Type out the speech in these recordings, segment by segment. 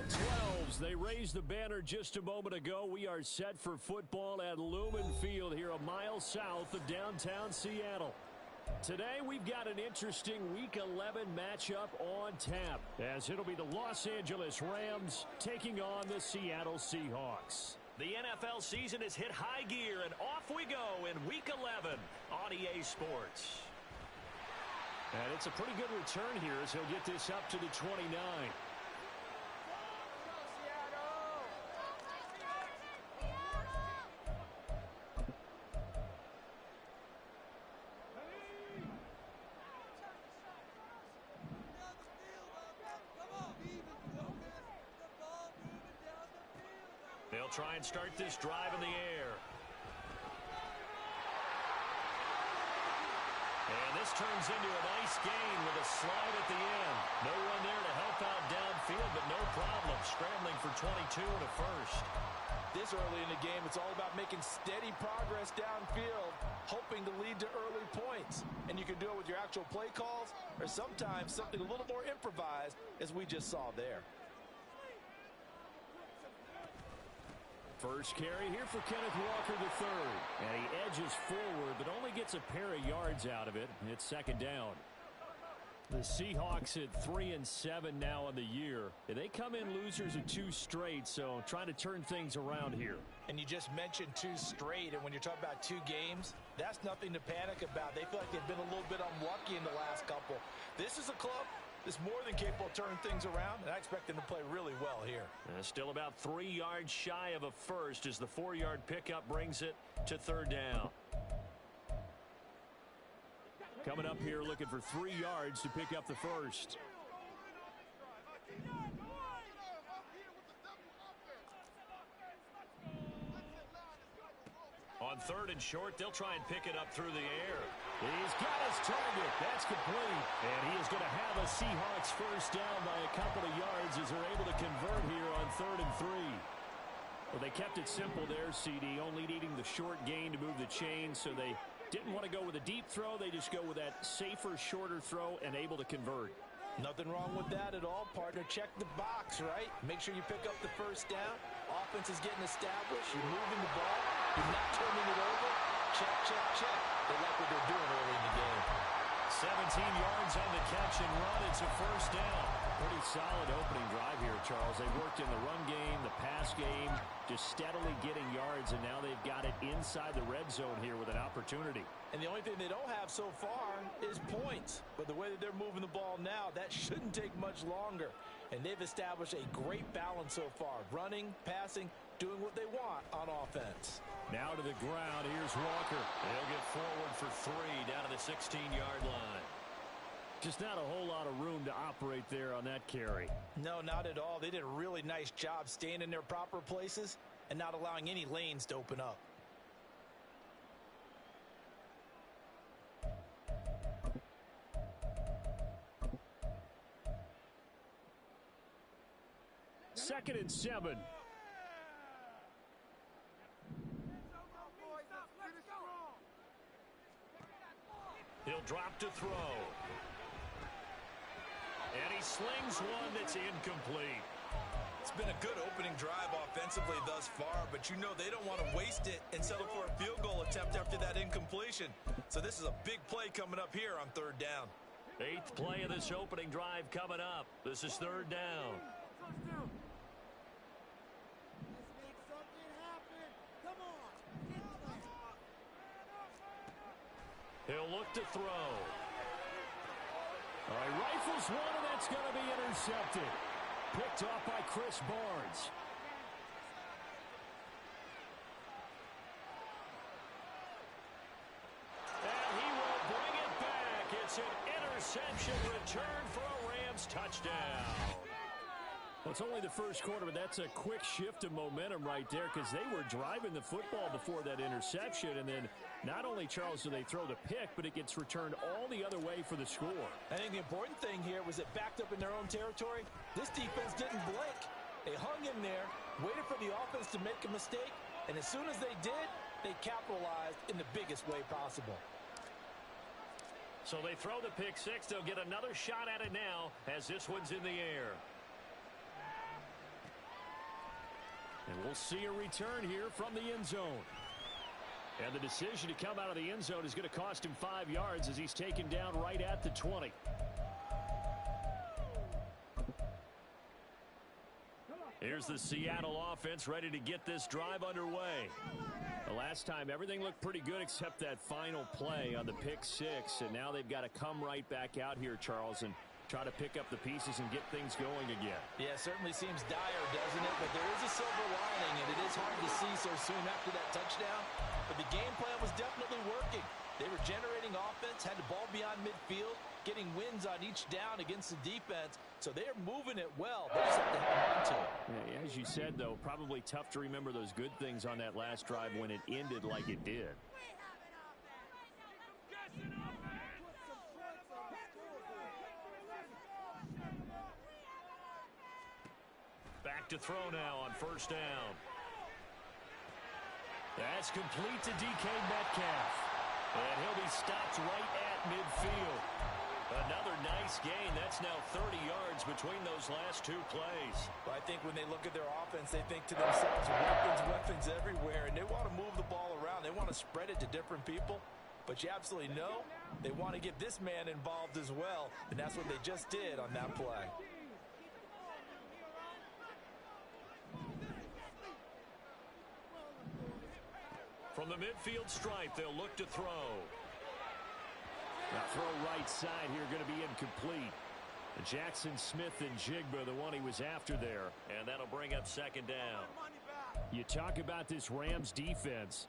12s. They raised the banner just a moment ago. We are set for football at Lumen Field here a mile south of downtown Seattle. Today we've got an interesting Week 11 matchup on tap, as it'll be the Los Angeles Rams taking on the Seattle Seahawks. The NFL season has hit high gear, and off we go in Week 11 on EA Sports. And it's a pretty good return here as he'll get this up to the 29. They'll try and start this drive in the air. And this turns into a nice gain with a slide at the end. No one there to help out downfield, but no problem scrambling for 22 and a first. This early in the game, it's all about making steady progress downfield, hoping to lead to early points. And you can do it with your actual play calls or sometimes something a little more improvised, as we just saw there. First carry here for Kenneth Walker III. And he edges forward, but only gets a pair of yards out of it. It's second down. The Seahawks at 3-7 now in the year. They come in losers of 2 straight, so trying to turn things around here. And you just mentioned 2 straight, and when you're talking about 2 games, that's nothing to panic about. They feel like they've been a little bit unlucky in the last couple. This is a club that's more than capable of turning things around, and I expect them to play really well here. Still about 3 yards shy of a first as the 4-yard pickup brings it to third down. Coming up here looking for 3 yards to pick up the first. On 3rd and short, they'll try and pick it up through the air. He's got his target. That's complete. And he is going to have a Seahawks first down by a couple of yards as they're able to convert here on 3rd and 3. Well, they kept it simple there, CD, only needing the short gain to move the chain, so they didn't want to go with a deep throw. They just go with that safer, shorter throw and able to convert. Nothing wrong with that at all, partner. Check the box, right? Make sure you pick up the first down. Offense is getting established. You're moving the ball. You're not turning it over. Check, check, check. They like what they're doing early in the game. 17 yards on the catch and run. It's a first down. Pretty solid opening drive here, Charles. They worked in the run game, the pass game, just steadily getting yards, and now they've got it inside the red zone here with an opportunity. And the only thing they don't have so far is points. But the way that they're moving the ball now, that shouldn't take much longer. And they've established a great balance so far. Running, passing, doing what they want on offense. Now to the ground. Here's Walker. They'll get forward for 3 down to the 16-yard line. Just not a whole lot of room to operate there on that carry. No, not at all. They did a really nice job staying in their proper places and not allowing any lanes to open up. Second and 7. He'll drop to throw. And he slings one that's incomplete. It's been a good opening drive offensively thus far, but you know they don't want to waste it and settle for a field goal attempt after that incompletion. So this is a big play coming up here on 3rd down. 8th play of this opening drive coming up. This is 3rd down. He'll look to throw. All right, rifles one, and that's going to be intercepted. Picked off by Chris Barnes. And he will bring it back. It's an interception return for a Rams touchdown. Well, it's only the first quarter, but that's a quick shift of momentum right there because they were driving the football before that interception. And then not only, Charles, do they throw the pick, but it gets returned all the other way for the score. I think the important thing here was it backed up in their own territory. This defense didn't blink. They hung in there, waited for the offense to make a mistake, and as soon as they did, they capitalized in the biggest way possible. So they throw the pick six. They'll get another shot at it now as this one's in the air. And we'll see a return here from the end zone. And the decision to come out of the end zone is going to cost him 5 yards as he's taken down right at the 20. Here's the Seattle offense ready to get this drive underway. The last time, everything looked pretty good except that final play on the pick six. And now they've got to come right back out here, Charles, and try to pick up the pieces and get things going again. Yeah, it certainly seems dire, doesn't it? But there is a silver lining, and it is hard to see so soon after that touchdown. But the game plan was definitely working. They were generating offense, had the ball beyond midfield, getting wins on each down against the defense. So they're moving it well. They just have to hang on to it. Yeah, as you said, though, probably tough to remember those good things on that last drive when it ended like it did. Back to throw now on first down. That's complete to DK Metcalf. And he'll be stopped right at midfield. Another nice gain. That's now 30 yards between those last two plays. Well, I think when they look at their offense, they think to themselves, weapons everywhere, and they want to move the ball around. They want to spread it to different people. But you absolutely know they want to get this man involved as well, and that's what they just did on that play. From the midfield stripe, they'll look to throw. Now throw right side here, going to be incomplete. Jackson Smith-Njigba, the one he was after there. And that'll bring up second down. You talk about this Rams defense.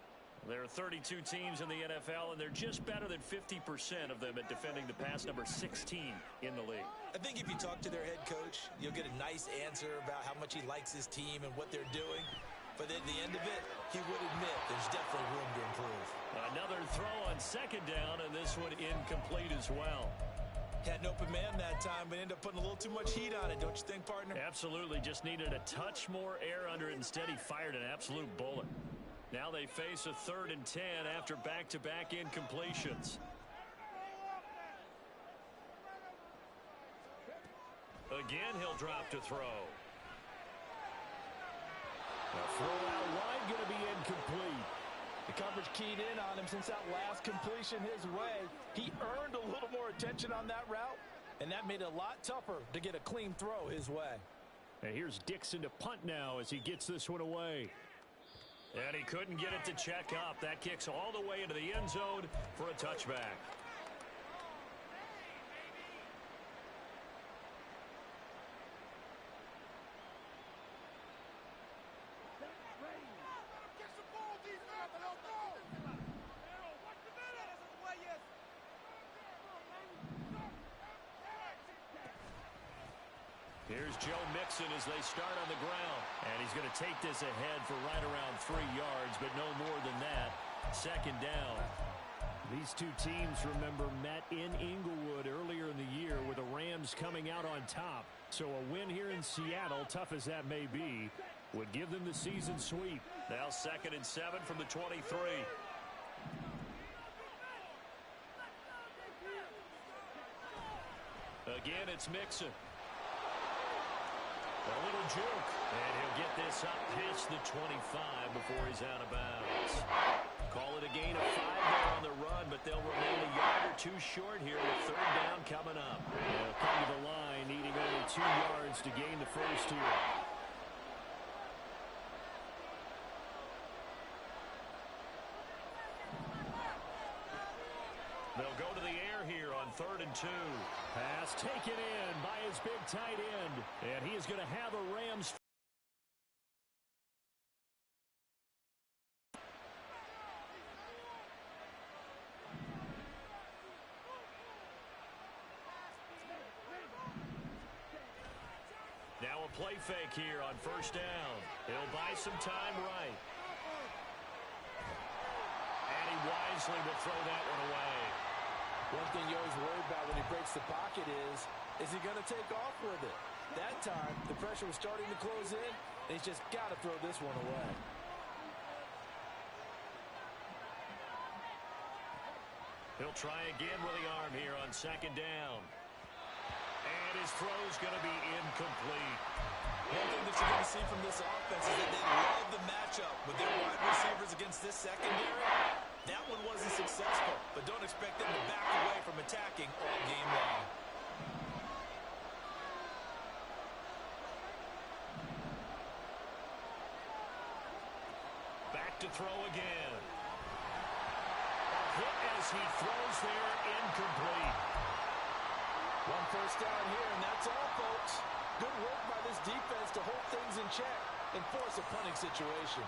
There are 32 teams in the NFL, and they're just better than 50% of them at defending the pass, number 16 in the league. I think if you talk to their head coach, you'll get a nice answer about how much he likes his team and what they're doing. But at the end of it, he would admit there's definitely room to improve. Another throw on second down, and this one incomplete as well. Had an open man that time, but ended up putting a little too much heat on it, don't you think, partner? Absolutely. Just needed a touch more air under it. Instead, he fired an absolute bullet. Now they face a 3rd and 10 after back-to-back incompletions. Again, he'll drop to throw. A throw out wide, going to be incomplete. The coverage keyed in on him since that last completion his way. He earned a little more attention on that route, and that made it a lot tougher to get a clean throw his way. And here's Dixon to punt now as he gets this one away. And he couldn't get it to check up. That kicks all the way into the end zone for a touchback. Here's Joe Mixon as they start on the ground. And he's going to take this ahead for right around 3 yards, but no more than that. Second down. These two teams, remember, met in Inglewood earlier in the year with the Rams coming out on top. So a win here in Seattle, tough as that may be, would give them the season sweep. Now 2nd and 7 from the 23. Again, it's Mixon. A little juke, and he'll get this up past the 25 before he's out of bounds. Call it a gain of 5 there on the run, but they'll remain a yard or two short here with 3rd down coming up. They'll come to the line, needing only 2 yards to gain the first here. They'll go to the air here on 3rd and 2. Pass taken in by his big tight end. And he is going to have a Rams. Now a play fake here on 1st down. He'll buy some time right. And he wisely will throw that one away. One thing you always worry about when he breaks the pocket is he going to take off with it? That time, the pressure was starting to close in, and he's just got to throw this one away. He'll try again with the arm here on 2nd down. And his throw's going to be incomplete. One thing that you're going to see from this offense is that they love the matchup with their wide receivers against this secondary. That one wasn't successful, but don't expect them to back away from attacking all game long. Back to throw again. A hit as he throws there, incomplete. One first down here, and that's all, folks. Good work by this defense to hold things in check and force a punting situation.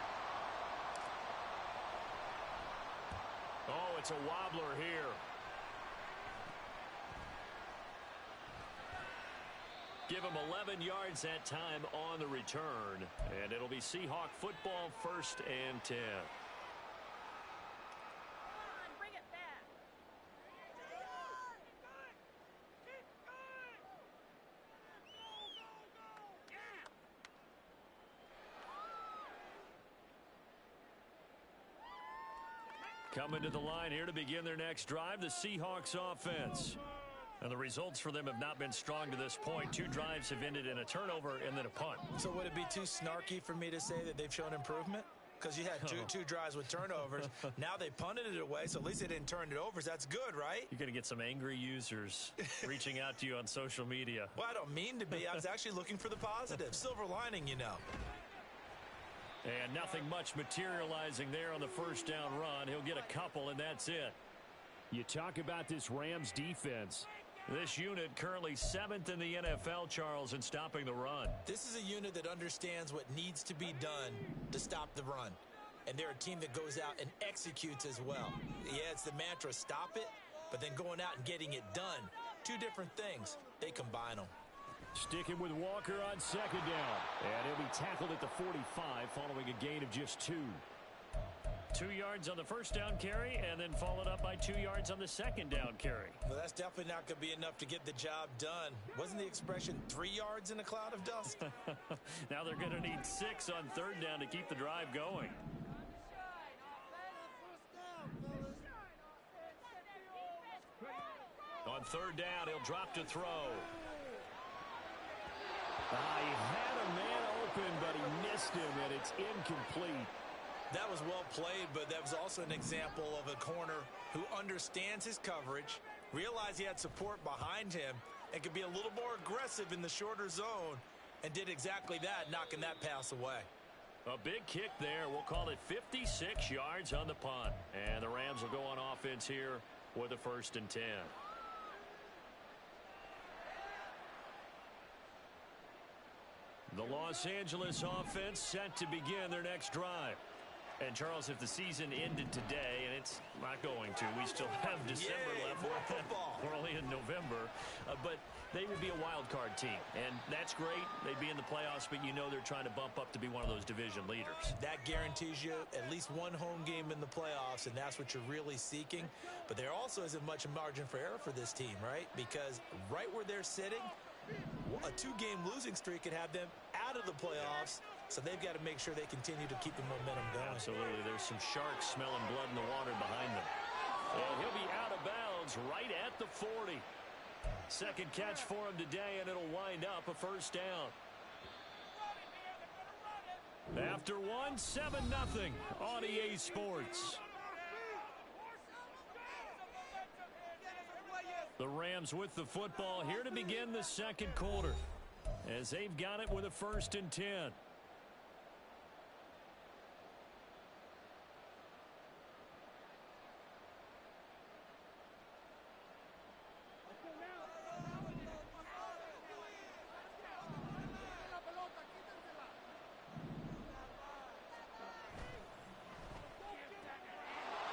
Oh, it's a wobbler here. Give him 11 yards that time on the return. And it'll be Seahawk football, 1st and 10. Bring it back. Coming to the line here to begin their next drive, the Seahawks offense. And the results for them have not been strong to this point. 2 drives have ended in a turnover and then a punt. So would it be too snarky for me to say that they've shown improvement? Because you had two drives with turnovers. Now they punted it away, so at least they didn't turn it over. So that's good, right? You're going to get some angry users reaching out to you on social media. Well, I don't mean to be. I was actually looking for the positive. Silver lining, you know. And nothing much materializing there on the first down run. He'll get a couple, and that's it. You talk about this Rams defense. This unit currently 7th in the NFL, Charles, in stopping the run. This is a unit that understands what needs to be done to stop the run. And they're a team that goes out and executes as well. Yeah, it's the mantra, stop it, but then going out and getting it done. 2 different things. They combine them. Sticking with Walker on 2nd down. And he'll be tackled at the 45 following a gain of just 2. 2 yards on the first down carry, and then followed up by 2 yards on the second down carry. Well, that's definitely not going to be enough to get the job done. Wasn't the expression 3 yards in a cloud of dust? Now they're going to need 6 on 3rd down to keep the drive going. On 3rd down, he'll drop to throw. He had a man open, but he missed him, and it's incomplete. That was well played, but that was also an example of a corner who understands his coverage, realized he had support behind him, and could be a little more aggressive in the shorter zone, and did exactly that, knocking that pass away. A big kick there. We'll call it 56 yards on the punt. And the Rams will go on offense here with a 1st and 10. The Los Angeles offense set to begin their next drive. And, Charles, if the season ended today, and it's not going to, we still have December left. More football. We're only in November. But they would be a wild card team. And that's great. They'd be in the playoffs, but you know they're trying to bump up to be one of those division leaders. That guarantees you at least one home game in the playoffs, and that's what you're really seeking. But there also isn't much margin for error for this team, right? Because right where they're sitting, a 2-game losing streak could have them out of the playoffs. So they've got to make sure they continue to keep the momentum going. Absolutely. There's some sharks smelling blood in the water behind them. And he'll be out of bounds right at the 40. Second catch for him today, and it'll wind up a 1st down. After 1, 7-0 on EA Sports. The Rams with the football here to begin the 2nd quarter, as they've got it with a 1st and 10.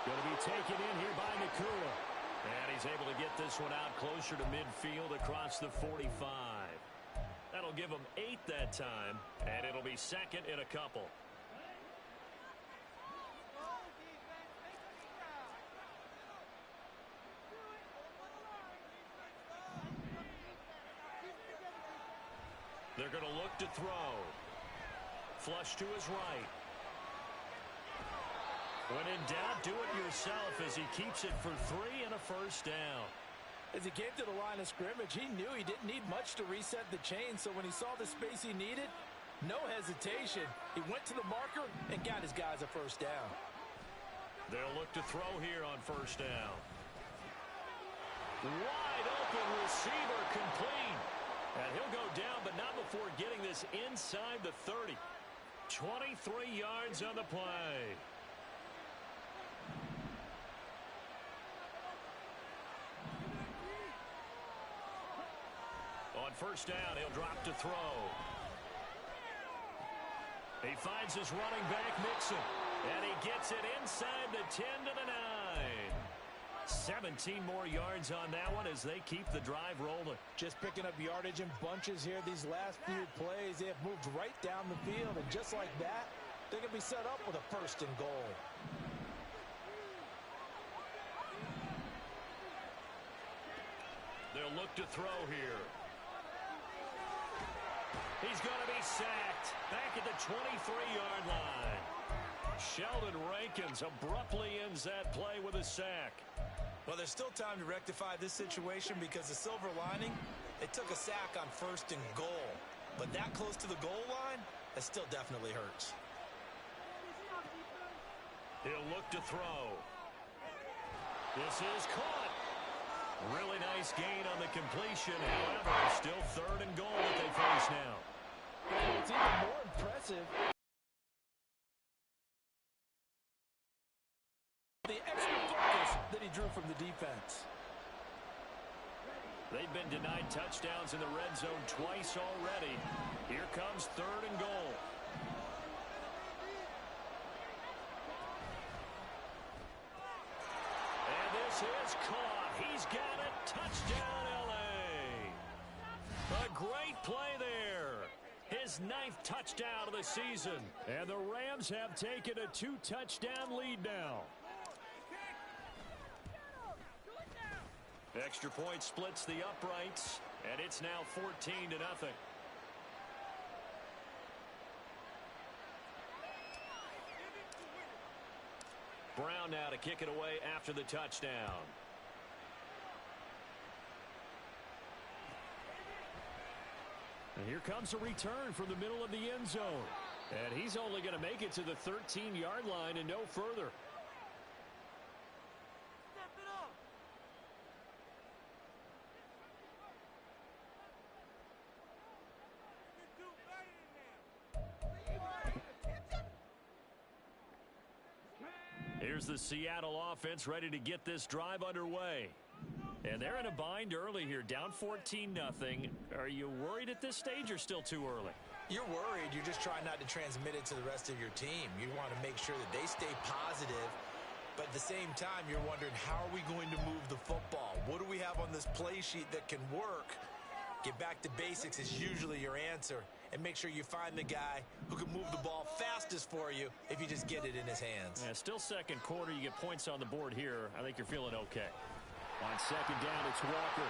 Going to be taken in here by Nakua. And he's able to get this one out closer to midfield across the 45. That'll give him 8 that time, and it'll be 2nd in a couple. They're going to look to throw. Flush to his right. When in doubt, do it yourself as he keeps it for 3 and a 1st down. As he came to the line of scrimmage, he knew he didn't need much to reset the chain, so when he saw the space he needed, no hesitation. He went to the marker and got his guys a first down. They'll look to throw here on first down. Wide open receiver complete. And he'll go down, but not before getting this inside the 30. 23 yards on the play. On first down, he'll drop to throw. He finds his running back, Mixon. And he gets it inside the 10 to the 9. 17 more yards on that one as they keep the drive rolling. Just picking up yardage in bunches here these last few plays. They have moved right down the field, and just like that, they're going to be set up with a first and goal. They'll look to throw here. He's going to be sacked back at the 23-yard line. Sheldon Rankins abruptly ends that play with a sack. Well, there's still time to rectify this situation because the silver lining, it took a sack on first and goal. But that close to the goal line, that still definitely hurts. He'll look to throw. This is caught. Really nice gain on the completion. However, it's still third and goal that they face now. It's even more impressive. The extra focus that he drew from the defense. They've been denied touchdowns in the red zone twice already. Here comes third and goal. And this is caught. He's got it. Touchdown, L.A. A great play there. His 9th touchdown of the season. And the Rams have taken a 2-touchdown lead now. Extra point splits the uprights, and it's now 14-0. Brown now to kick it away after the touchdown. And here comes a return from the middle of the end zone. And he's only going to make it to the 13-yard line and no further. Here's the Seattle offense ready to get this drive underway. And they're in a bind early here, down 14-0. Are you worried at this stage or still too early? You're worried. You're just trying not to transmit it to the rest of your team. You want to make sure that they stay positive. But at the same time, you're wondering, how are we going to move the football? What do we have on this play sheet that can work? Get back to basics is usually your answer. And make sure you find the guy who can move the ball fastest for you if you just get it in his hands. Yeah, still second quarter. You get points on the board here. I think you're feeling okay. On second down, it's Walker.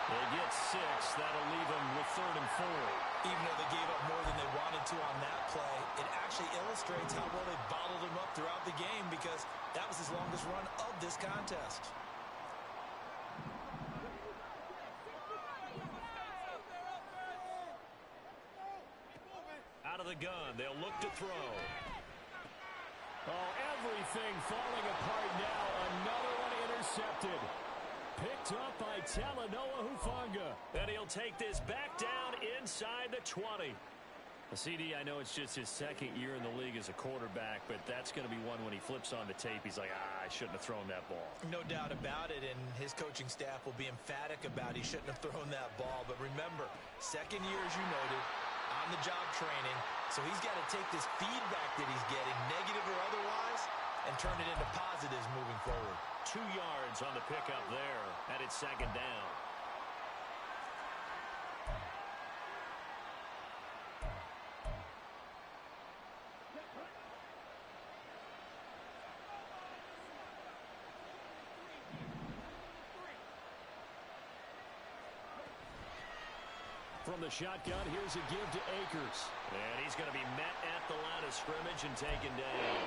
They get 6. That'll leave them with 3rd and 4. Even though they gave up more than they wanted to on that play, it actually illustrates how well they bottled him up throughout the game because that was his longest run of this contest. Out of the gun, they'll look to throw. Oh, everything falling apart now. Another one intercepted. Picked up by Talanoa Hufanga. And he'll take this back down inside the 20. CD, I know it's just his second year in the league as a quarterback, but that's going to be one when he flips on the tape. He's like, I shouldn't have thrown that ball. No doubt about it, and his coaching staff will be emphatic about he shouldn't have thrown that ball. But remember, second year, as you noted, on-the-job training, so he's got to take this feedback that he's getting, negative or otherwise, and turn it into positives moving forward. 2 yards on the pickup there, and it's second down. From the shotgun, here's a give to Akers. And he's going to be met at the line of scrimmage and taken down.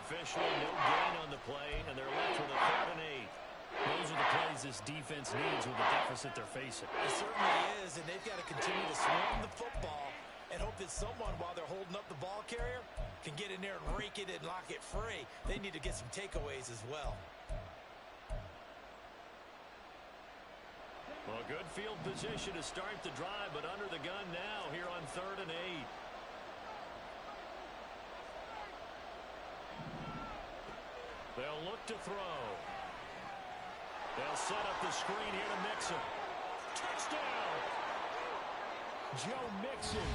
Officially, no gain on the play, and they're left with a 3rd and 8. Those are the plays this defense needs with the deficit they're facing. It certainly is, and they've got to continue to swarm the football and hope that someone, while they're holding up the ball carrier, can get in there and rake it and lock it free. They need to get some takeaways as well. Well, good field position to start the drive, but under the gun now here on 3rd and 8. They'll look to throw. They'll set up the screen here to Mixon. Touchdown! Joe Mixon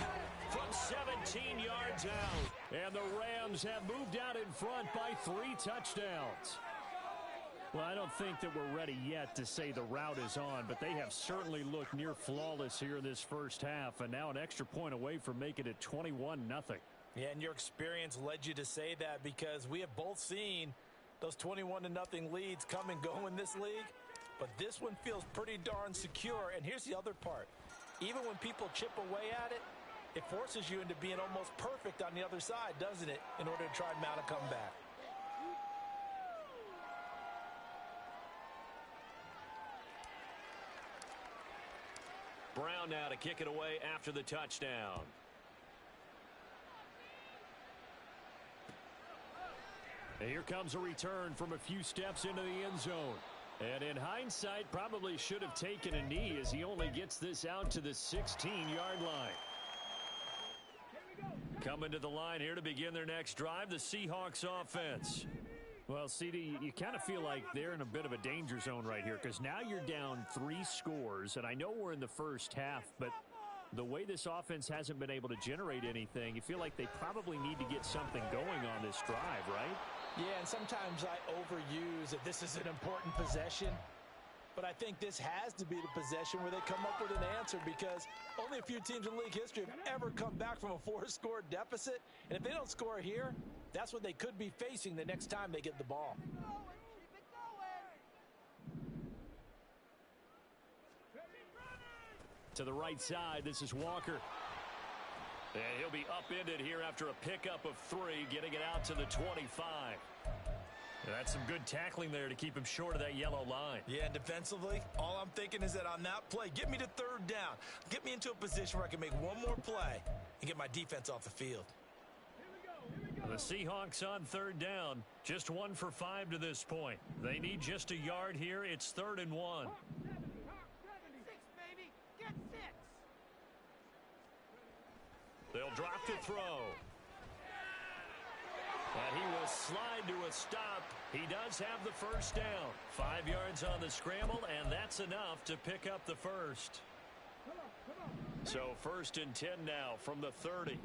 from 17 yards out. And the Rams have moved out in front by 3 touchdowns. Well, I don't think that we're ready yet to say the route is on, but they have certainly looked near flawless here in this first half, and now an extra point away from making it 21-0. Yeah, and your experience led you to say that, because we have both seen those 21-0 leads come and go in this league, but this one feels pretty darn secure. And here's the other part. Even when people chip away at it, it forces you into being almost perfect on the other side, doesn't it, in order to try and mount a comeback. Brown now to kick it away after the touchdown. And here comes a return from a few steps into the end zone. And in hindsight, probably should have taken a knee as he only gets this out to the 16-yard line. Coming to the line here to begin their next drive, the Seahawks offense. Well, CD, you kind of feel like they're in a bit of a danger zone right here, because now you're down 3 scores, and I know we're in the first half, but the way this offense hasn't been able to generate anything, you feel like they probably need to get something going on this drive, right? Yeah, and sometimes I overuse that this is an important possession, but I think this has to be the possession where they come up with an answer, because only a few teams in league history have ever come back from a 4-score deficit, and if they don't score here, that's what they could be facing the next time they get the ball. To the right side, this is Walker. And he'll be upended here after a pickup of 3, getting it out to the 25. That's some good tackling there to keep him short of that yellow line. Yeah, and defensively, all I'm thinking is that on that play, get me to 3rd down. Get me into a position where I can make one more play and get my defense off the field. The Seahawks on 3rd down, just 1 for 5 to this point. They need just a yard here. It's 3rd and 1. 6, baby. Get 6. They'll drop to throw. And he will slide to a stop. He does have the first down. 5 yards on the scramble, and that's enough to pick up the first. So 1st and 10 now from the 30.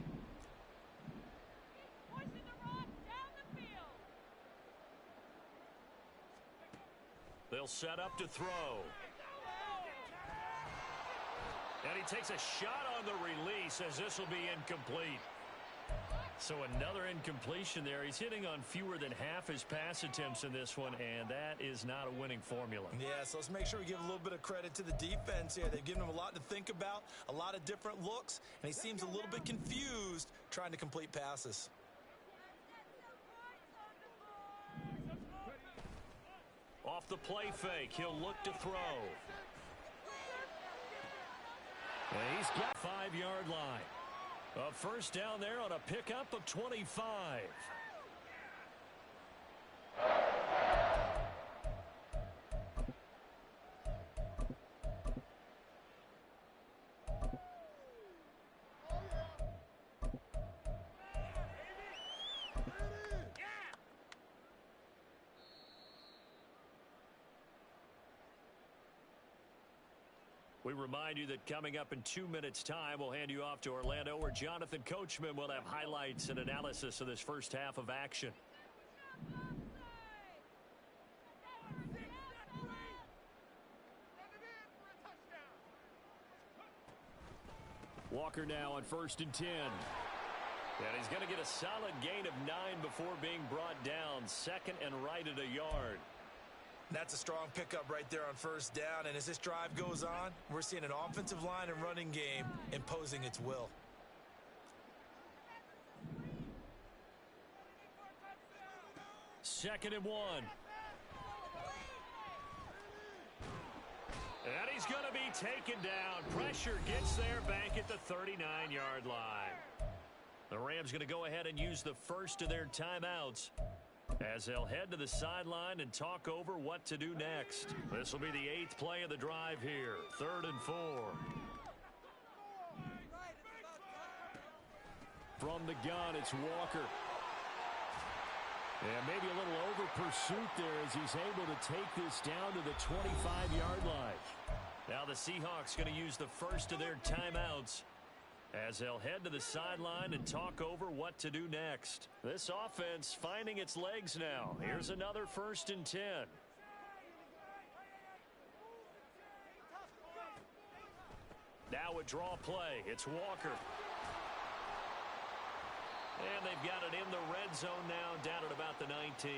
They'll set up to throw. And he takes a shot on the release as this will be incomplete. So another incompletion there. He's hitting on fewer than half his pass attempts in this one, and that is not a winning formula. Yeah, so let's make sure we give a little bit of credit to the defense here. They've given him a lot to think about, a lot of different looks, and he seems a little bit confused trying to complete passes. Off the play fake, he'll look to throw. And he's got 5-yard line. A first down there on a pickup of 25. We remind you that coming up in 2 minutes' time, we'll hand you off to Orlando, where Jonathan Coachman will have highlights and analysis of this first half of action. Walker now on 1st and 10. And he's going to get a solid gain of 9 before being brought down. 2nd and right at a yard. That's a strong pickup right there on 1st down, and as this drive goes on, we're seeing an offensive line and running game imposing its will. Second and 1. he's going to be taken down. Pressure gets there back at the 39-yard line. The Rams going to go ahead and use the first of their timeouts as they'll head to the sideline and talk over what to do next. This will be the 8th play of the drive here. 3rd and 4. From the gun, it's Walker. And maybe a little over pursuit there as he's able to take this down to the 25-yard line. Now the Seahawks going to use the first of their timeouts as they'll head to the sideline and talk over what to do next. This offense finding its legs now. Here's another 1st and 10. Now a draw play. It's Walker. And they've got it in the red zone now, down at about the 19.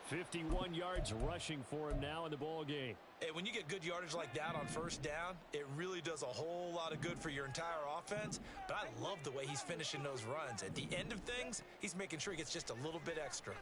51 yards rushing for him now in the ball game. Hey, when you get good yardage like that on 1st down, it really does a whole lot of good for your entire offense. But I love the way he's finishing those runs. At the end of things, he's making sure he gets just a little bit extra.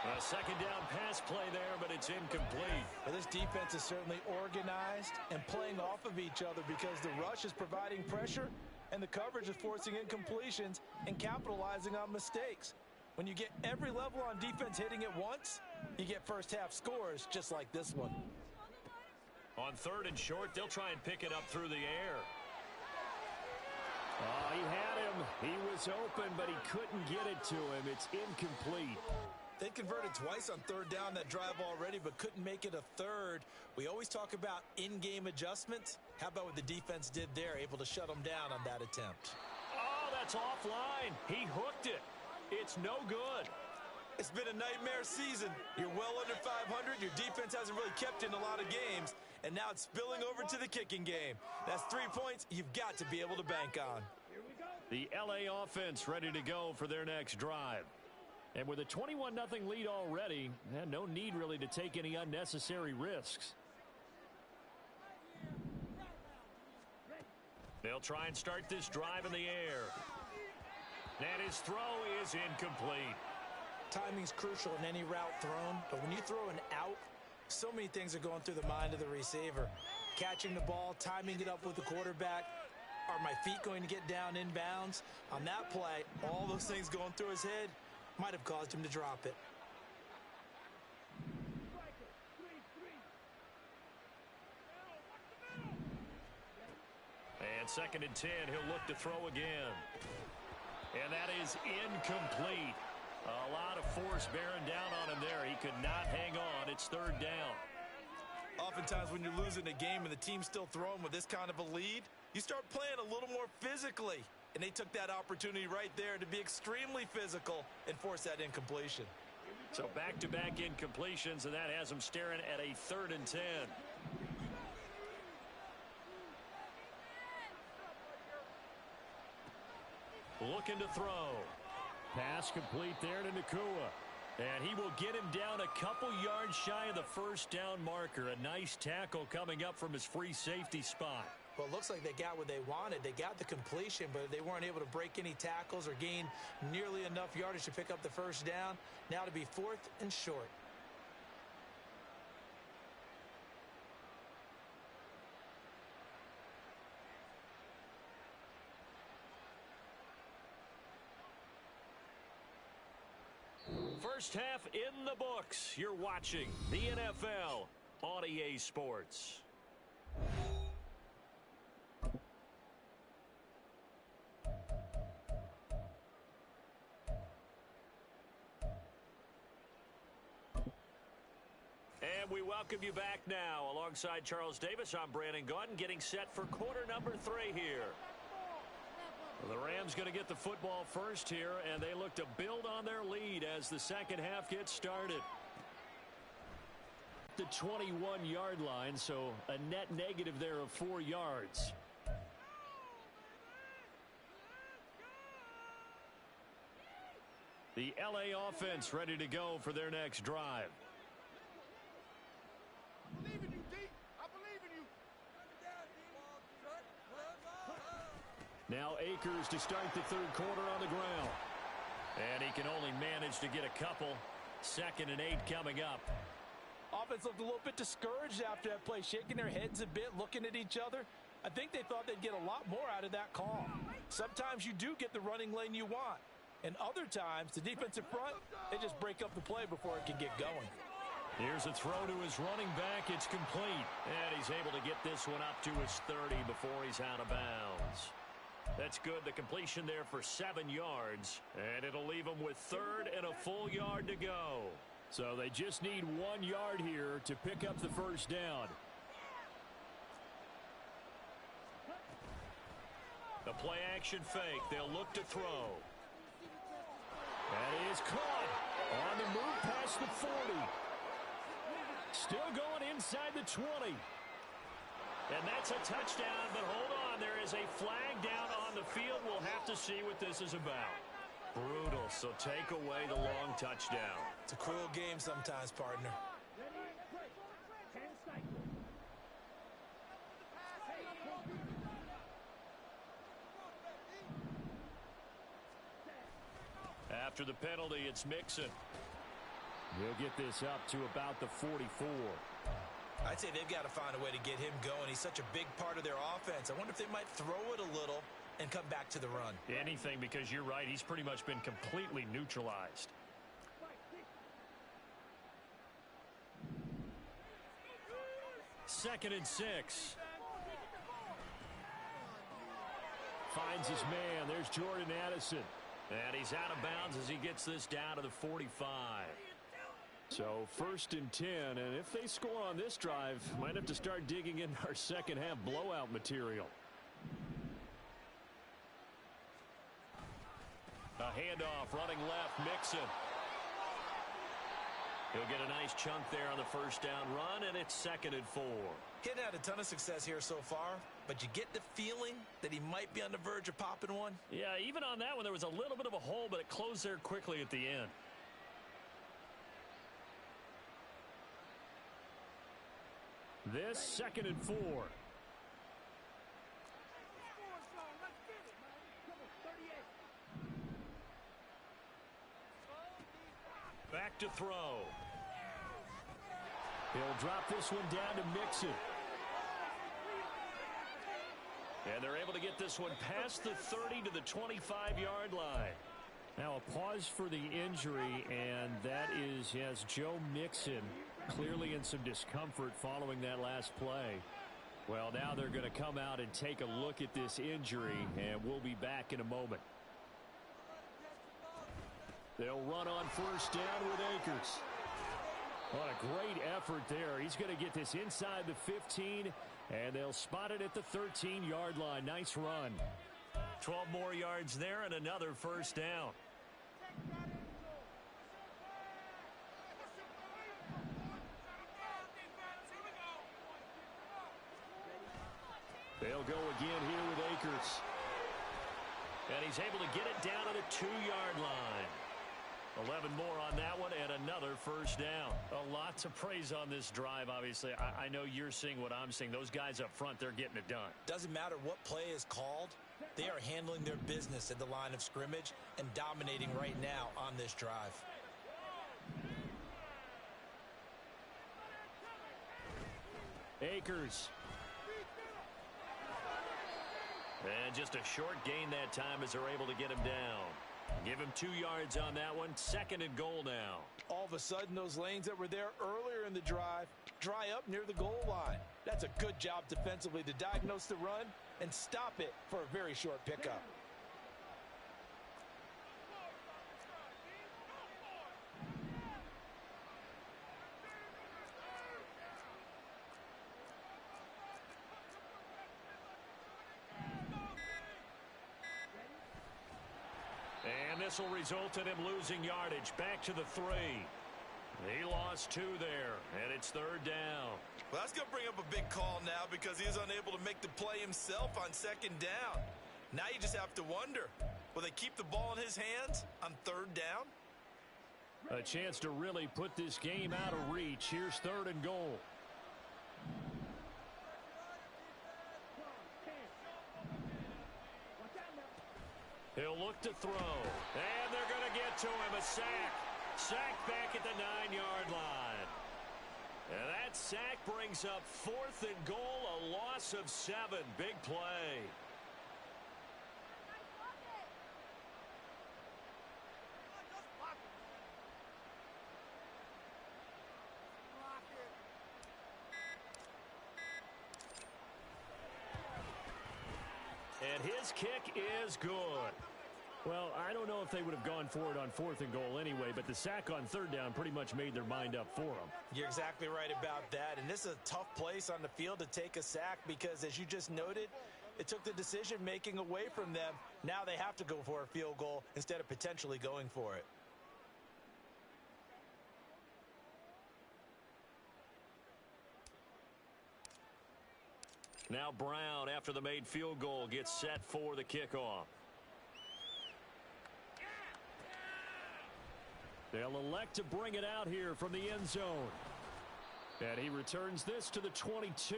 A 2nd down pass play there, but it's incomplete. Well, this defense is certainly organized and playing off of each other because the rush is providing pressure and the coverage is forcing incompletions and capitalizing on mistakes. When you get every level on defense hitting at once, you get first-half scores just like this one. On 3rd and short, they'll try and pick it up through the air. Oh, he had him. He was open, but he couldn't get it to him. It's incomplete. They converted twice on 3rd down that drive already, but couldn't make it a 3rd. We always talk about in-game adjustments. How about what the defense did there, able to shut them down on that attempt? Oh, that's offline. He hooked it. It's no good. It's been a nightmare season. You're well under 500. Your defense hasn't really kept in a lot of games, and now it's spilling over to the kicking game. That's 3 points you've got to be able to bank on. The L.A. offense ready to go for their next drive. And with a 21-0 lead already, no need really to take any unnecessary risks. They'll try and start this drive in the air. And his throw is incomplete. Timing's crucial in any route thrown, but when you throw an out, so many things are going through the mind of the receiver. Catching the ball, timing it up with the quarterback. Are my feet going to get down inbounds? On that play, all those things going through his head might have caused him to drop it. And 2nd and 10, he'll look to throw again. And that is incomplete. A lot of force bearing down on him there. He could not hang on. It's 3rd down. Oftentimes when you're losing a game and the team's still throwing with this kind of a lead, you start playing a little more physically. And they took that opportunity right there to be extremely physical and force that incompletion. So back-to-back incompletions, and that has them staring at a 3rd and 10. Looking to throw. Pass complete there to Nakua. And he will get him down a couple yards shy of the 1st down marker. A nice tackle coming up from his free safety spot. Well, it looks like they got what they wanted. They got the completion, but they weren't able to break any tackles or gain nearly enough yardage to pick up the 1st down. Now to be 4th and short. First half in the books. You're watching the NFL on EA Sports. And we welcome you back now. Alongside Charles Davis, I'm Brandon Gaudin, getting set for quarter number 3 here. The Rams going to get the football first here, and they look to build on their lead as the 2nd half gets started. The 21-yard line, so a net negative there of 4 yards. The L.A. offense ready to go for their next drive. I believe in you, D. I believe in you. Now Akers to start the 3rd quarter on the ground. And he can only manage to get a couple. 2nd and 8 coming up. offense looked a little bit discouraged after that play, shaking their heads a bit, looking at each other. I think they thought they'd get a lot more out of that call. Sometimes you do get the running lane you want. And other times, the defensive front, they just break up the play before it can get going. Here's a throw to his running back. It's complete. And he's able to get this one up to his 30 before he's out of bounds. That's good. The completion there for 7 yards. And it'll leave him with 3rd and a full yard to go. So they just need 1 yard here to pick up the first down. The play action fake. They'll look to throw. That is caught on the move past the 40. Still going inside the 20. And that's a touchdown, but hold on. There is a flag down on the field. We'll have to see what this is about. Brutal, so take away the long touchdown. It's a cruel game sometimes, partner. After the penalty, it's Mixon. He'll get this up to about the 44. I'd say they've got to find a way to get him going. He's such a big part of their offense. I wonder if they might throw it a little and come back to the run. Anything, because you're right. He's pretty much been completely neutralized. Second and 6. Finds his man. There's Jordan Addison. And he's out of bounds as he gets this down to the 45. So 1st and 10, and if they score on this drive, might have to start digging in our second half blowout material. A handoff, running left, Mixon. He'll get a nice chunk there on the first down run, and it's 2nd and 4. Getting had a ton of success here so far, but you get the feeling that he might be on the verge of popping one. Yeah, even on that one, there was a little bit of a hole, but it closed there quickly at the end. This 2nd and 4. Back to throw. He'll drop this one down to Mixon. And they're able to get this one past the 30 to the 25-yard line. Now a pause for the injury, and that is, yes, Joe Mixon clearly in some discomfort following that last play. Well, now they're going to come out and take a look at this injury, and we'll be back in a moment. They'll run on first down with Akers. What a great effort there. He's going to get this inside the 15, and they'll spot it at the 13-yard line. Nice run. 12 more yards there and another first down. They'll go again here with Akers. And he's able to get it down to the 2-yard line. 11 more on that one and another first down. A lot to praise on this drive, obviously. I know you're seeing what I'm seeing. Those guys up front, they're getting it done. Doesn't matter what play is called. They are handling their business at the line of scrimmage and dominating right now on this drive. Akers. And just a short gain that time as they're able to get him down. Give him 2 yards on that one. 2nd and goal now. All of a sudden, those lanes that were there earlier in the drive dry up near the goal line. That's a good job defensively to diagnose the run and stop it for a very short pickup. And this will result in him losing yardage. Back to the 3. He lost 2 there, and it's 3rd down. Well, that's going to bring up a big call now because he is unable to make the play himself on 2nd down. Now you just have to wonder, will they keep the ball in his hands on 3rd down? A chance to really put this game out of reach. Here's 3rd and goal. He'll look to throw. And they're going to get to him. A sack. Sack back at the 9-yard line. And That sack brings up 4th and goal, a loss of 7. Big play. And his kick is good. Well, I don't know if they would have gone for it on 4th and goal anyway, but the sack on 3rd down pretty much made their mind up for them. You're exactly right about that, and this is a tough place on the field to take a sack because, as you just noted, it took the decision-making away from them. Now they have to go for a field goal instead of potentially going for it. Now Brown, after the made field goal, gets set for the kickoff. They'll elect to bring it out here from the end zone. And he returns this to the 22.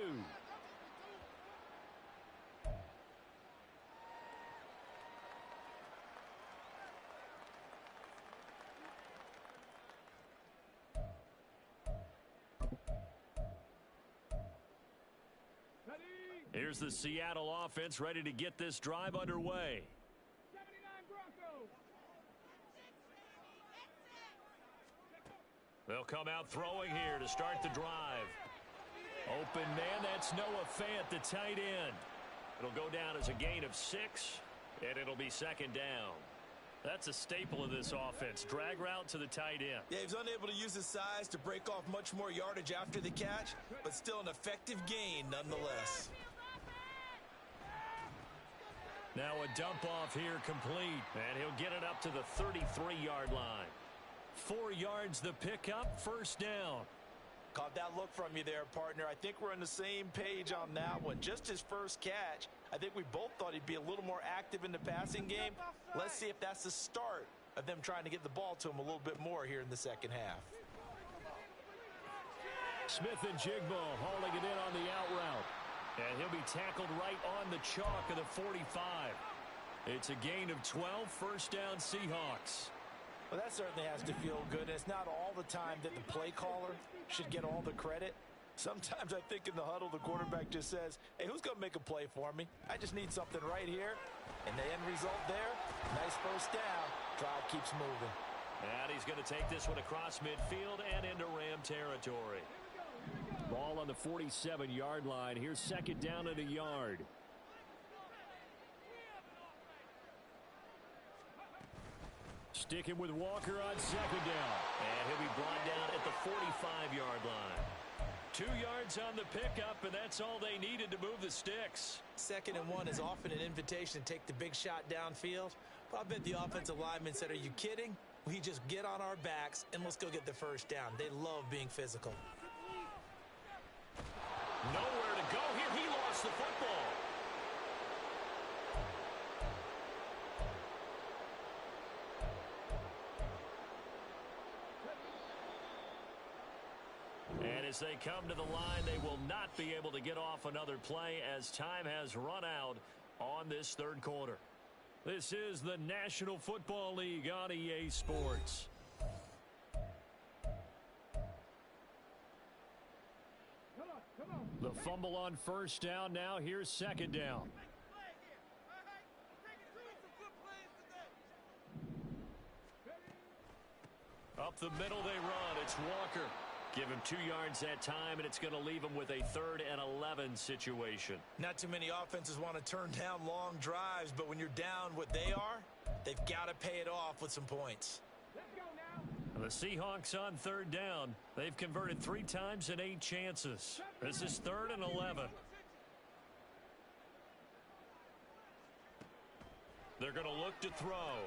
Here's the Seattle offense ready to get this drive underway. They'll come out throwing here to start the drive. Open man, that's Noah Fant, the tight end. It'll go down as a gain of 6, and it'll be 2nd down. That's a staple of this offense. Drag route to the tight end. Yeah, he was unable to use his size to break off much more yardage after the catch, but still an effective gain nonetheless. Now a dump off here complete, and he'll get it up to the 33-yard line. 4 yards the pickup, 1st down. Caught that look from you there, partner. I think we're on the same page on that one. Just his first catch, I think we both thought he'd be a little more active in the passing game. Let's see if that's the start of them trying to get the ball to him a little bit more here in the second half. Smith and Jigbo hauling it in on the out route. And he'll be tackled right on the chalk of the 45. It's a gain of 12, 1st down Seahawks. Well, that certainly has to feel good. It's not all the time that the play caller should get all the credit. Sometimes I think in the huddle, the quarterback just says, hey, who's going to make a play for me? I just need something right here. And the end result there, nice 1st down. Drive keeps moving. And he's going to take this one across midfield and into Ram territory. Ball on the 47-yard line. Here's 2nd down and a yard. Sticking with Walker on 2nd down. And he'll be brought down at the 45-yard line. 2 yards on the pickup, and that's all they needed to move the sticks. 2nd and 1 is often an invitation to take the big shot downfield. But I bet the offensive lineman said, are you kidding? We just get on our backs and let's go get the 1st down. They love being physical. Nowhere to go here. He lost the football. And as they come to the line, they will not be able to get off another play as time has run out on this 3rd quarter. This is the National Football League on EA Sports. The fumble on 1st down. Now here's 2nd down. Up the middle they run. It's Walker. Give him 2 yards that time, and it's going to leave him with a 3rd and 11 situation. Not too many offenses want to turn down long drives, but when you're down what they are, they've got to pay it off with some points. The Seahawks on 3rd down. They've converted 3 times in 8 chances. This is 3rd and 11. They're going to look to throw.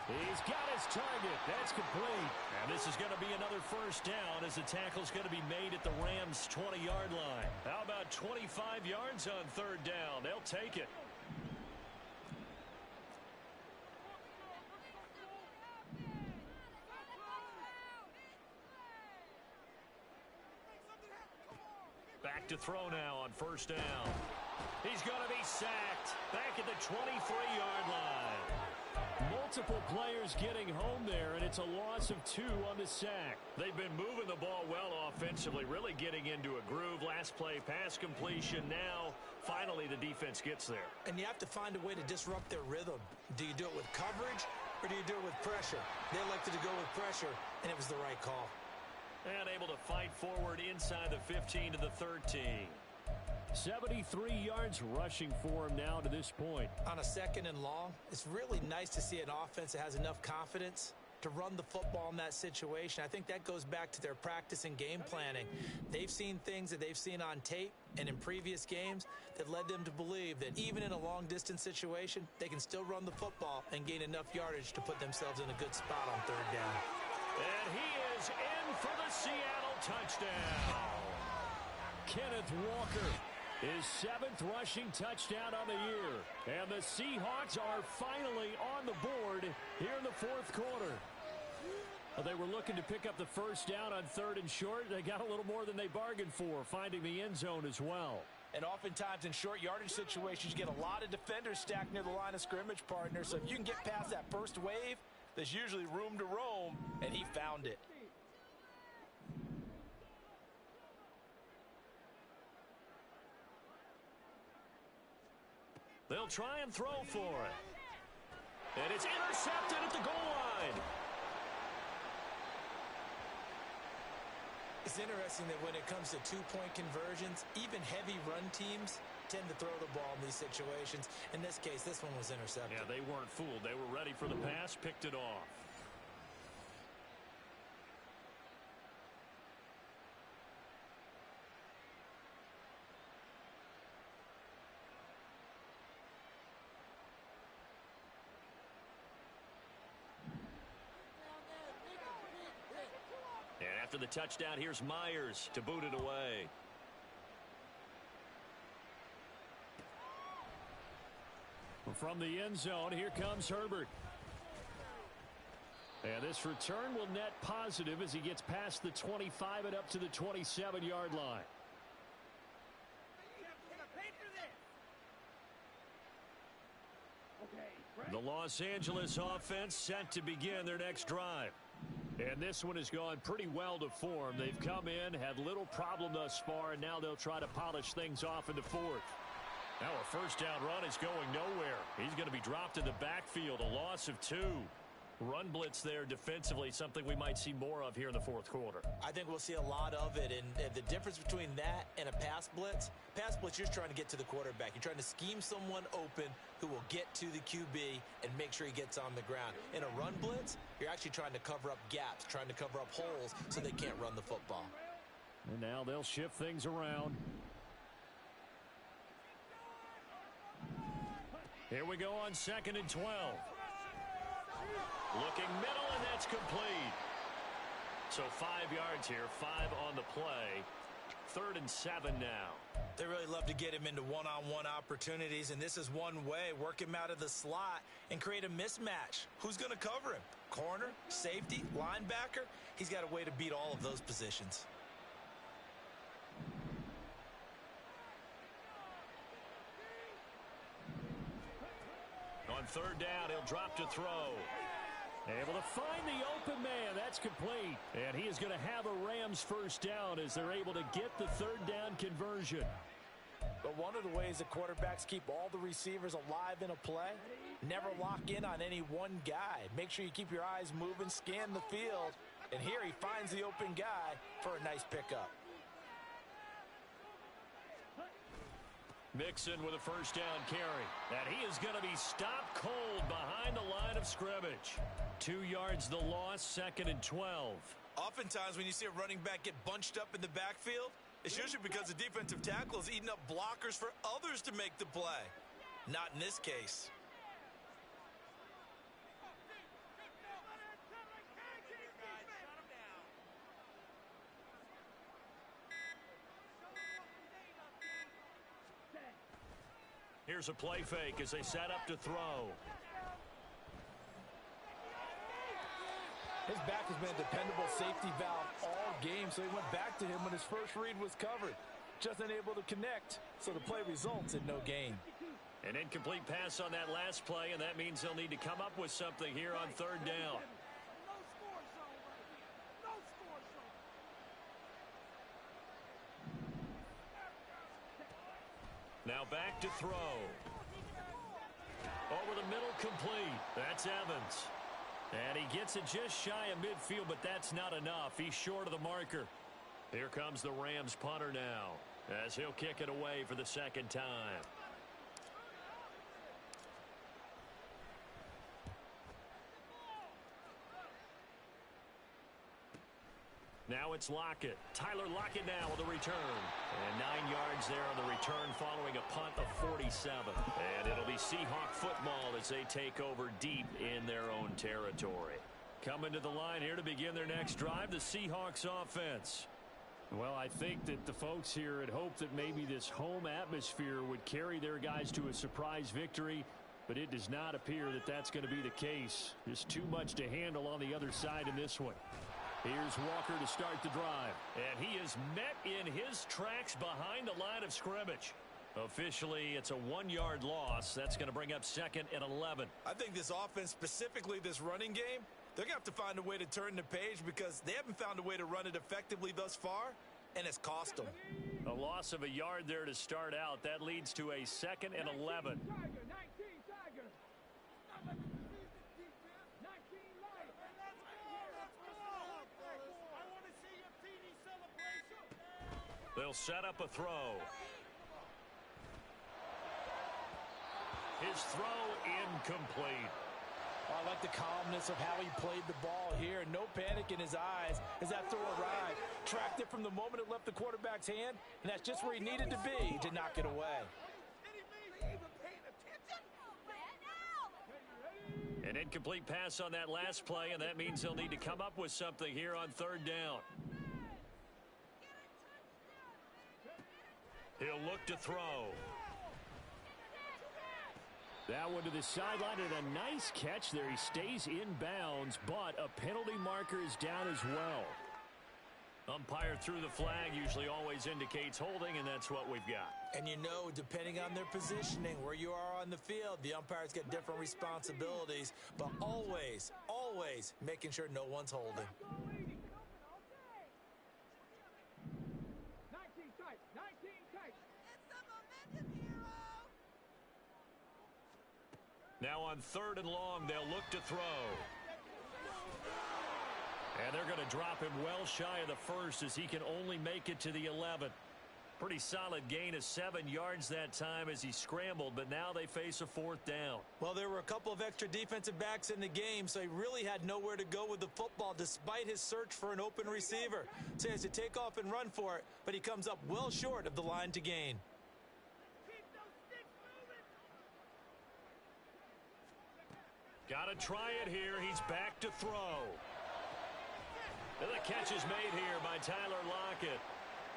He's got his target. That's complete. And this is going to be another 1st down as the tackle's going to be made at the Rams' 20-yard line. How about 25 yards on 3rd down? They'll take it. Back to throw now on 1st down. He's going to be sacked back at the 23-yard line. Multiple players getting home there, and it's a loss of 2 on the sack. They've been moving the ball well defensively, really getting into a groove. Last play, pass completion. Now, finally, the defense gets there. And you have to find a way to disrupt their rhythm. Do you do it with coverage, or do you do it with pressure? They elected to go with pressure, and it was the right call. And able to fight forward inside the 15 to the 13. 73 yards rushing for him now to this point. On a second and long, it's really nice to see an offense that has enough confidence to run the football in that situation. I think that goes back to their practice and game planning. They've seen things that they've seen on tape and in previous games that led them to believe that even in a long-distance situation, they can still run the football and gain enough yardage to put themselves in a good spot on third down. And he is in for the Seattle touchdown. Kenneth Walker, his 7th rushing touchdown on the year. And the Seahawks are finally on the board here in the fourth quarter. Well, they were looking to pick up the first down on 3rd and short. They got a little more than they bargained for, finding the end zone as well. And oftentimes in short yardage situations, you get a lot of defenders stacked near the line of scrimmage, partner. So if you can get past that first wave, there's usually room to roam, and he found it. They'll try and throw for it. And it's intercepted at the goal line. It's interesting that when it comes to two-point conversions, even heavy run teams tend to throw the ball in these situations. In this case, this one was intercepted. Yeah, they weren't fooled. They were ready for the pass, picked it off. After the touchdown, here's Myers to boot it away. From the end zone, here comes Herbert. And this return will net positive as he gets past the 25 and up to the 27-yard line. The Los Angeles offense set to begin their next drive. And this one has gone pretty well to form. They've come in, had little problem thus far, and now they'll try to polish things off in the fourth. Now a first down run is going nowhere. He's going to be dropped in the backfield, a loss of 2. Run blitz there defensively, something we might see more of here in the fourth quarter. I think we'll see a lot of it, and the difference between that and a pass blitz, you're trying to get to the quarterback. You're trying to scheme someone open who will get to the QB and make sure he gets on the ground. In a run blitz, you're actually trying to cover up gaps, trying to cover up holes so they can't run the football. And now they'll shift things around. Here we go on 2nd and 12. Looking middle, and that's complete. So 5 yards here, 5 on the play. 3rd and 7 now. They really love to get him into one-on-one opportunities, and this is one way. Work him out of the slot and create a mismatch. Who's going to cover him? Corner, safety, linebacker? He's got a way to beat all of those positions. On 3rd down, he'll drop to throw. Able to find the open man. That's complete. And he is going to have a Rams first down as they're able to get the 3rd down conversion. But one of the ways that quarterbacks keep all the receivers alive in a play, never lock in on any one guy. Make sure you keep your eyes moving, scan the field. And here he finds the open guy for a nice pickup. Mixon with a first down carry. And he is going to be stopped cold behind the line of scrimmage. 2 yards the loss, 2nd and 12. Oftentimes when you see a running back get bunched up in the backfield, it's usually because the defensive tackle is eating up blockers for others to make the play. Not in this case. Here's a play fake as they set up to throw. His back has been a dependable safety valve all game, so he went back to him when his first read was covered. Just unable to connect, so the play results in no gain. An incomplete pass on that last play, and that means they'll need to come up with something here on 3rd down. Now back to throw. Over the middle, complete. That's Evans. And he gets it just shy of midfield, but that's not enough. He's short of the marker. Here comes the Rams punter now, as he'll kick it away for the second time. Now it's Lockett. Tyler Lockett now with the return. And 9 yards there on the return following a punt of 47. And it'll be Seahawk football as they take over deep in their own territory. Coming to the line here to begin their next drive, the Seahawks offense. Well, I think that the folks here had hoped that maybe this home atmosphere would carry their guys to a surprise victory, but it does not appear that that's going to be the case. Just too much to handle on the other side in this one. Here's Walker to start the drive. And he is met in his tracks behind the line of scrimmage. Officially, it's a 1-yard loss. That's going to bring up 2nd and 11. I think this offense, specifically this running game, they're going to have to find a way to turn the page because they haven't found a way to run it effectively thus far, and it's cost them. A loss of a yard there to start out. That leads to a 2nd and 11. They'll set up a throw. His throw incomplete. I like the calmness of how he played the ball here. No panic in his eyes as that throw arrived. Tracked it from the moment it left the quarterback's hand, and that's just where he needed to be to knock it away. An incomplete pass on that last play, and that means they'll need to come up with something here on 3rd down. He'll look to throw. That one to the sideline, and a nice catch there. He stays in bounds, but a penalty marker is down as well. Umpire threw the flag, usually always indicates holding, and that's what we've got. And you know, depending on their positioning, where you are on the field, the umpires get different responsibilities, but always, always making sure no one's holding. Now on 3rd and long, they'll look to throw. And they're going to drop him well shy of the first as he can only make it to the 11. Pretty solid gain of 7 yards that time as he scrambled, but now they face a 4th down. Well, there were a couple of extra defensive backs in the game, so he really had nowhere to go with the football despite his search for an open receiver. So he has to take off and run for it, but he comes up well short of the line to gain. Got to try it here. He's back to throw. And the catch is made here by Tyler Lockett.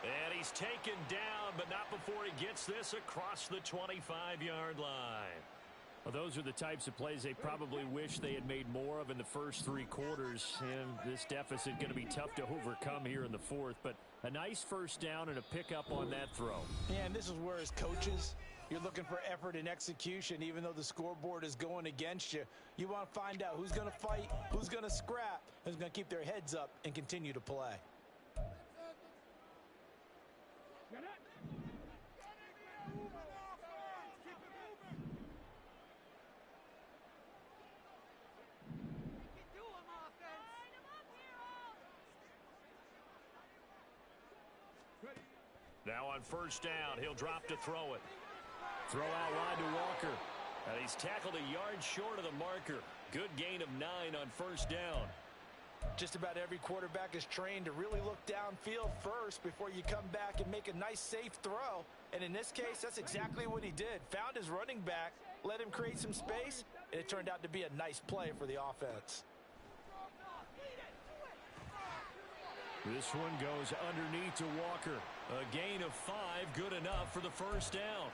And he's taken down, but not before he gets this across the 25-yard line. Well, those are the types of plays they probably wish they had made more of in the first 3 quarters. And this deficit going to be tough to overcome here in the 4th. But a nice first down and a pickup on that throw. Yeah, and this is where as coaches, you're looking for effort and execution. Even though the scoreboard is going against you, you want to find out who's going to fight, who's going to scrap, who's going to keep their heads up and continue to play. Now on 1st down, he'll drop to throw it. Throw out wide to Walker. And he's tackled a yard short of the marker. Good gain of 9 on 1st down. Just about every quarterback is trained to really look downfield first before you come back and make a nice, safe throw. And in this case, that's exactly what he did. Found his running back, let him create some space, and it turned out to be a nice play for the offense. This one goes underneath to Walker. A gain of 5, good enough for the 1st down.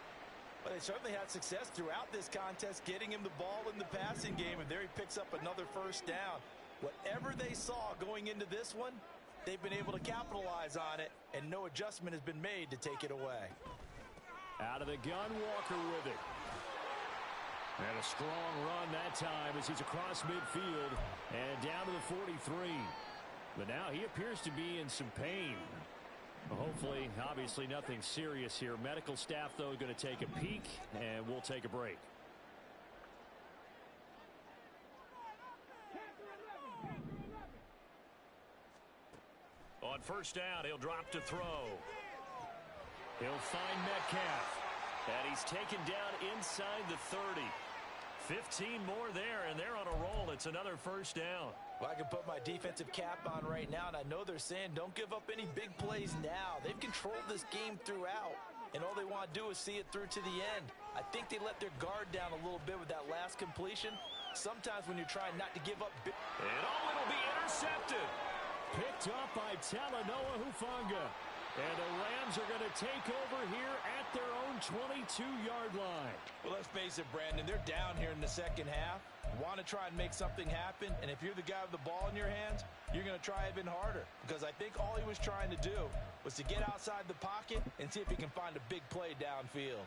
But they certainly had success throughout this contest, getting him the ball in the passing game, and there he picks up another 1st down. Whatever they saw going into this one, they've been able to capitalize on it, and no adjustment has been made to take it away. Out of the gun, Walker with it. And a strong run that time as he's across midfield and down to the 43. But now he appears to be in some pain. Hopefully, obviously nothing serious here. Medical staff, though, going to take a peek, and we'll take a break. On first down, he'll drop to throw. He'll find Metcalf. And he's taken down inside the 30. 15 more there, and they're on a roll. It's another first down. Well, I can put my defensive cap on right now, and I know they're saying don't give up any big plays now. They've controlled this game throughout, and all they want to do is see it through to the end. I think they let their guard down a little bit with that last completion. Sometimes when you're trying not to give up big... And it'll be intercepted. Picked up by Talanoa Hufanga. And the Rams are going to take over here at their own 22-yard line. Well, let's face it, Brandon, they're down here in the second half. Want to try and make something happen, and if you're the guy with the ball in your hands, you're going to try even harder. Because I think all he was trying to do was to get outside the pocket and see if he can find a big play downfield.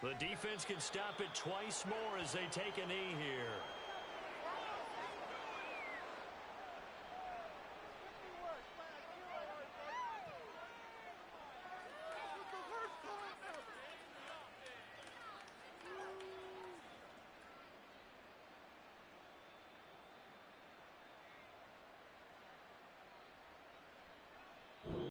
The defense can stop it twice more as they take a knee here.